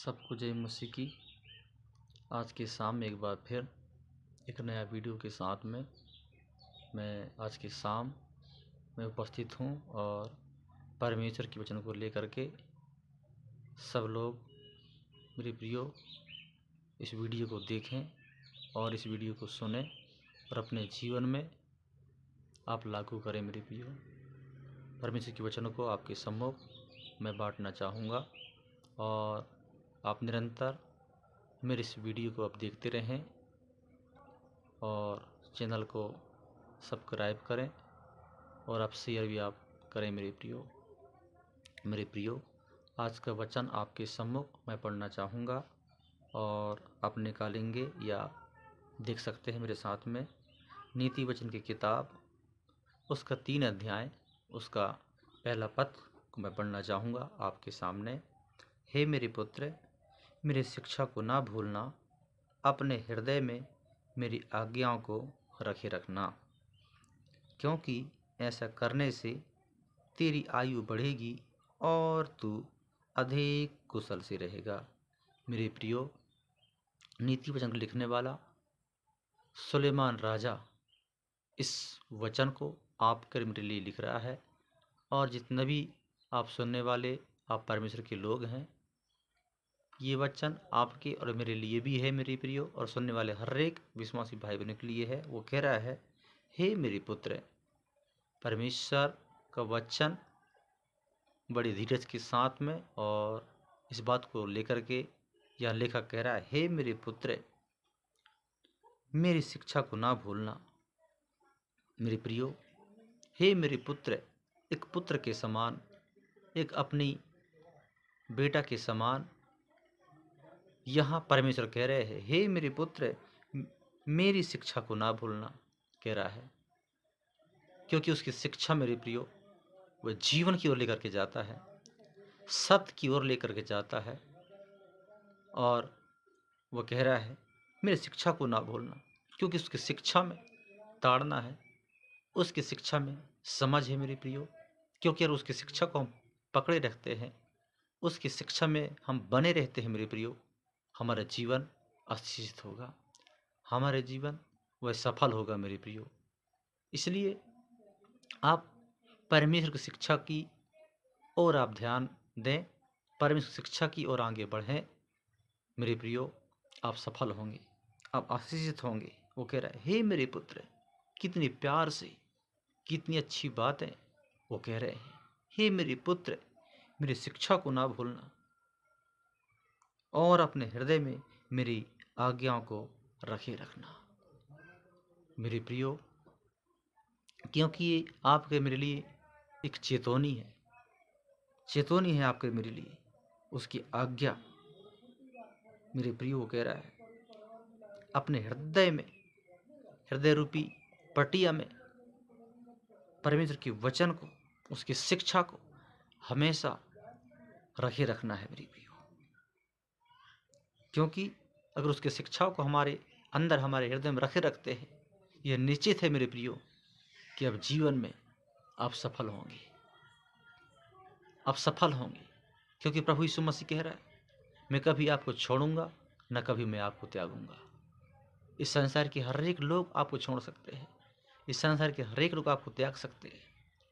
सबको जय मसीह की। आज की शाम में एक बार फिर एक नया वीडियो के साथ में मैं आज की शाम में उपस्थित हूँ और परमेश्वर के वचन को लेकर के सब लोग मेरे प्रियो इस वीडियो को देखें और इस वीडियो को सुनें और अपने जीवन में आप लागू करें। मेरे प्रियो, परमेश्वर के वचनों को आपके सम्मुख मैं बांटना चाहूँगा और आप निरंतर मेरे इस वीडियो को आप देखते रहें और चैनल को सब्सक्राइब करें और आप शेयर भी आप करें। मेरे प्रियो, आज का वचन आपके सम्मुख मैं पढ़ना चाहूँगा और आप निकालेंगे या देख सकते हैं मेरे साथ में। नीति वचन की किताब उसका 3 अध्याय उसका पहला पद को मैं पढ़ना चाहूँगा आपके सामने। हे मेरे पुत्र, मेरी शिक्षा को ना भूलना, अपने हृदय में मेरी आज्ञाओं को रखे रखना, क्योंकि ऐसा करने से तेरी आयु बढ़ेगी और तू अधिक कुशल से रहेगा। मेरे प्रियो, नीति वचन को लिखने वाला सुलेमान राजा इस वचन को आपके मेरे लिए लिख रहा है और जितने भी आप सुनने वाले आप परमेश्वर के लोग हैं, ये वचन आपके और मेरे लिए भी है मेरे प्रियो, और सुनने वाले हर एक विश्वासी भाई बहनों के लिए है। वो कह रहा है, हे मेरे पुत्र, परमेश्वर का वचन बड़ी धीरज के साथ में और इस बात को लेकर के यह लेखक कह रहा है, हे मेरे पुत्र, मेरी शिक्षा को ना भूलना। मेरे प्रियो, हे मेरे पुत्र, एक पुत्र के समान, एक अपनी बेटा के समान यहाँ परमेश्वर कह रहे हैं, हे मेरे पुत्र, मेरी शिक्षा को ना भूलना कह रहा है, क्योंकि उसकी शिक्षा मेरे प्रियो वह जीवन की ओर लेकर के जाता है, सत्य की ओर लेकर के जाता है। और वह कह रहा है, मेरी शिक्षा को ना भूलना, क्योंकि उसकी शिक्षा में ताड़ना है, उसकी शिक्षा में समझ है मेरे प्रियो। क्योंकि अगर उसकी शिक्षा को हम पकड़े रखते हैं, उसकी शिक्षा में हम बने रहते हैं मेरे प्रियो, हमारा जीवन आशीषित होगा, हमारे जीवन वह सफल होगा मेरे प्रियो। इसलिए आप परमेश्वर की शिक्षा की ओर आप ध्यान दें, परमेश्वर की शिक्षा की ओर आगे बढ़ें मेरे प्रियो, आप सफल होंगे, आप आशीषित होंगे। वो कह रहा है, हे मेरे पुत्र, कितनी प्यार से, कितनी अच्छी बात है। वो कह रहे हैं, हे मेरे पुत्र, मेरी शिक्षा को ना भूलना और अपने हृदय में मेरी आज्ञाओं को रखे रखना। मेरे प्रियो, क्योंकि ये आपके मेरे लिए एक चेतावनी है, चेतावनी है आपके मेरे लिए, उसकी आज्ञा। मेरे प्रियो, वो कह रहा है, अपने हृदय में, हृदय रूपी पटिया में परमेश्वर के वचन को, उसकी शिक्षा को हमेशा रखे रखना है मेरे प्रियो। क्योंकि अगर उसकी शिक्षाओं को हमारे अंदर, हमारे हृदय में रखे रखते हैं, यह निश्चित है मेरे प्रियो कि अब जीवन में आप सफल होंगे, आप सफल होंगे। क्योंकि प्रभु यीशु मसीह कह रहा है, मैं कभी आपको छोड़ूंगा न कभी मैं आपको त्यागूंगा। इस संसार के हर एक लोग आपको छोड़ सकते हैं, इस संसार के हर एक लोग आपको त्याग सकते हैं,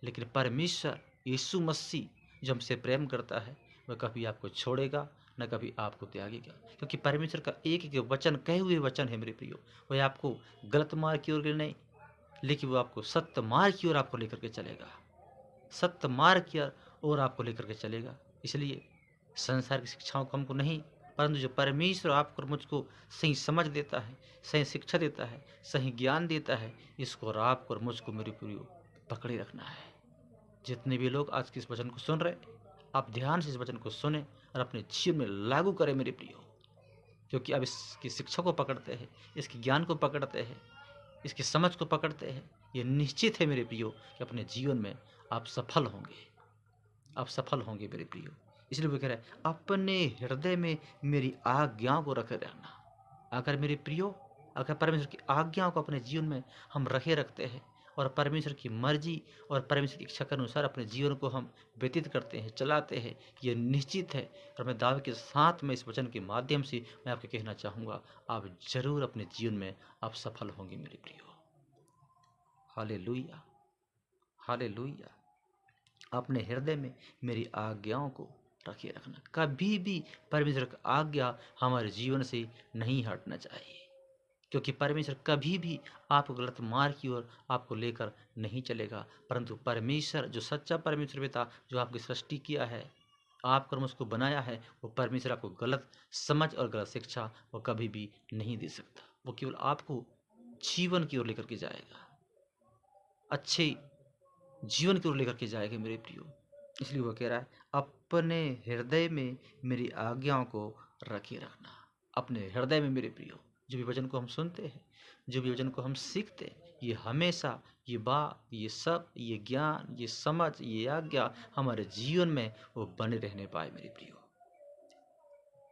लेकिन परमेश्वर यीशु मसीह जो हमसे प्रेम करता है, वह कभी आपको छोड़ेगा न कभी आपको त्यागेगा। क्योंकि परमेश्वर का एक एक वचन, कहे हुए वचन है मेरे प्रियो, वह आपको गलत मार्ग की ओर नहीं, लेकिन वो आपको सत्य मार्ग की ओर आपको लेकर के चलेगा, सत्य मार्ग की ओर आपको लेकर के चलेगा। इसलिए संसार की शिक्षाओं को हमको नहीं, परंतु जो परमेश्वर आपको मुझको सही समझ देता है, सही शिक्षा देता है, सही ज्ञान देता है, इसको और आपको और मुझको मेरे प्रियो पकड़े रखना है। जितने भी लोग आज के इस वचन को सुन रहे, आप ध्यान से इस वचन को सुने और अपने जीवन में लागू करें मेरे प्रियो। क्योंकि अब इसकी शिक्षा को पकड़ते हैं, इसके ज्ञान को पकड़ते हैं, इसकी समझ को पकड़ते हैं, ये निश्चित है मेरे प्रियो कि अपने जीवन में आप सफल होंगे, आप सफल होंगे मेरे प्रियो। इसलिए वो कह रहा है, अपने हृदय में मेरी आज्ञाओं को रखे रहना। अगर मेरे प्रियो, अगर परमेश्वर की आज्ञाओं को अपने जीवन में हम रखे रखते हैं और परमेश्वर की मर्जी और परमेश्वर की इच्छा के अनुसार अपने जीवन को हम व्यतीत करते हैं, चलाते हैं, ये निश्चित है। और मैं दावे के साथ में इस वचन के माध्यम से मैं आपको कहना चाहूँगा, आप जरूर अपने जीवन में आप सफल होंगे मेरे प्रियो। Hallelujah, hallelujah. अपने हृदय में मेरी आज्ञाओं को रखे रखना। कभी भी परमेश्वर की आज्ञा हमारे जीवन से नहीं हटना चाहिए, क्योंकि परमेश्वर कभी भी आपको गलत मार्ग की ओर आपको लेकर नहीं चलेगा। परंतु परमेश्वर जो सच्चा परमेश्वर पिता जो आपकी सृष्टि किया है, आप कर्म उसको बनाया है, वो परमेश्वर आपको गलत समझ और गलत शिक्षा वो कभी भी नहीं दे सकता। वो केवल आपको जीवन की ओर लेकर के जाएगा, अच्छे जीवन की ओर लेकर के जाएगा मेरे प्रियो। इसलिए वो कह रहा है, अपने हृदय में मेरी आज्ञाओं को रखे रखना। अपने हृदय में मेरे प्रियो, जो भी वचन को हम सुनते हैं, जो भी वचन को हम सीखते हैं, ये हमेशा ये बात, ये सब, ये ज्ञान, ये समझ, ये आज्ञा हमारे जीवन में वो बने रहने पाए मेरे प्रियो।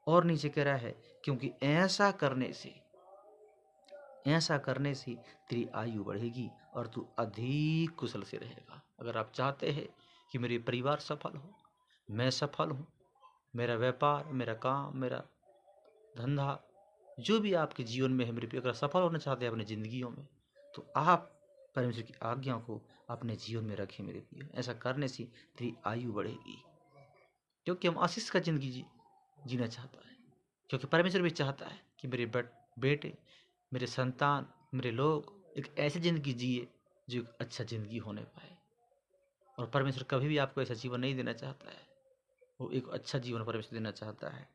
और नीचे कह रहा है, क्योंकि ऐसा करने से तेरी आयु बढ़ेगी और तू अधिक कुशल से रहेगा। अगर आप चाहते हैं कि मेरे परिवार सफल हो, मैं सफल हूँ, मेरा व्यापार, मेरा काम, मेरा धंधा, जो भी आपके जीवन में है मेरे प्रिय, अगर सफल होना चाहते हैं अपनी जिंदगियों में, तो आप परमेश्वर की आज्ञाओं को अपने जीवन में रखें मेरे प्रिय। ऐसा करने से तेरी आयु बढ़ेगी, क्योंकि हम आशीष का जिंदगी जीना चाहता है। क्योंकि परमेश्वर भी चाहता है कि मेरे बेटे, मेरे संतान, मेरे लोग एक ऐसी ज़िंदगी जिए जो एक अच्छा ज़िंदगी होने पाए। और परमेश्वर कभी भी आपको ऐसा जीवन नहीं देना चाहता है, वो एक अच्छा जीवन परमेश्वर देना चाहता है।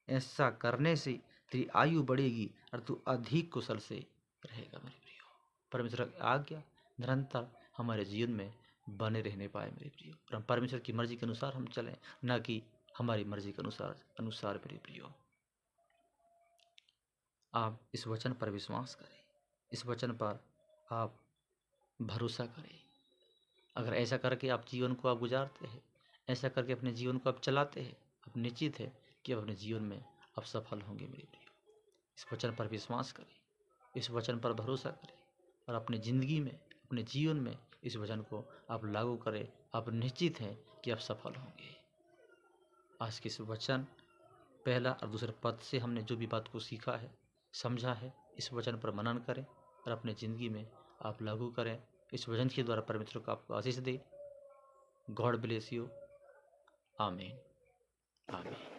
ऐसा करने से तेरी आयु बढ़ेगी और तू अधिक कुशल से रहेगा मेरे प्रियो। परमेश्वर की आज्ञा निरंतर हमारे जीवन में बने रहने पाए मेरे प्रियो, और हम परमेश्वर की मर्जी के अनुसार हम चलें, न कि हमारी मर्जी के अनुसार मेरे प्रियो। आप इस वचन पर विश्वास करें, इस वचन पर आप भरोसा करें। अगर ऐसा करके आप जीवन को आप गुजारते हैं, ऐसा करके अपने जीवन को आप चलाते हैं, आप निश्चित है कि आप अपने जीवन में आप सफल होंगे मेरे प्रियो। इस वचन पर विश्वास करें, इस वचन पर भरोसा करें, और अपनी ज़िंदगी में, अपने जीवन में इस वचन को आप लागू करें। आप निश्चित हैं कि आप सफल होंगे। आज के इस वचन पहला और दूसरे पद से हमने जो भी बात को सीखा है, समझा है, इस वचन पर मनन करें और अपने ज़िंदगी में आप लागू करें। इस वचन के द्वारा परमेश्वर को आपको आशीष दे। God bless you. आमीन, आमीन।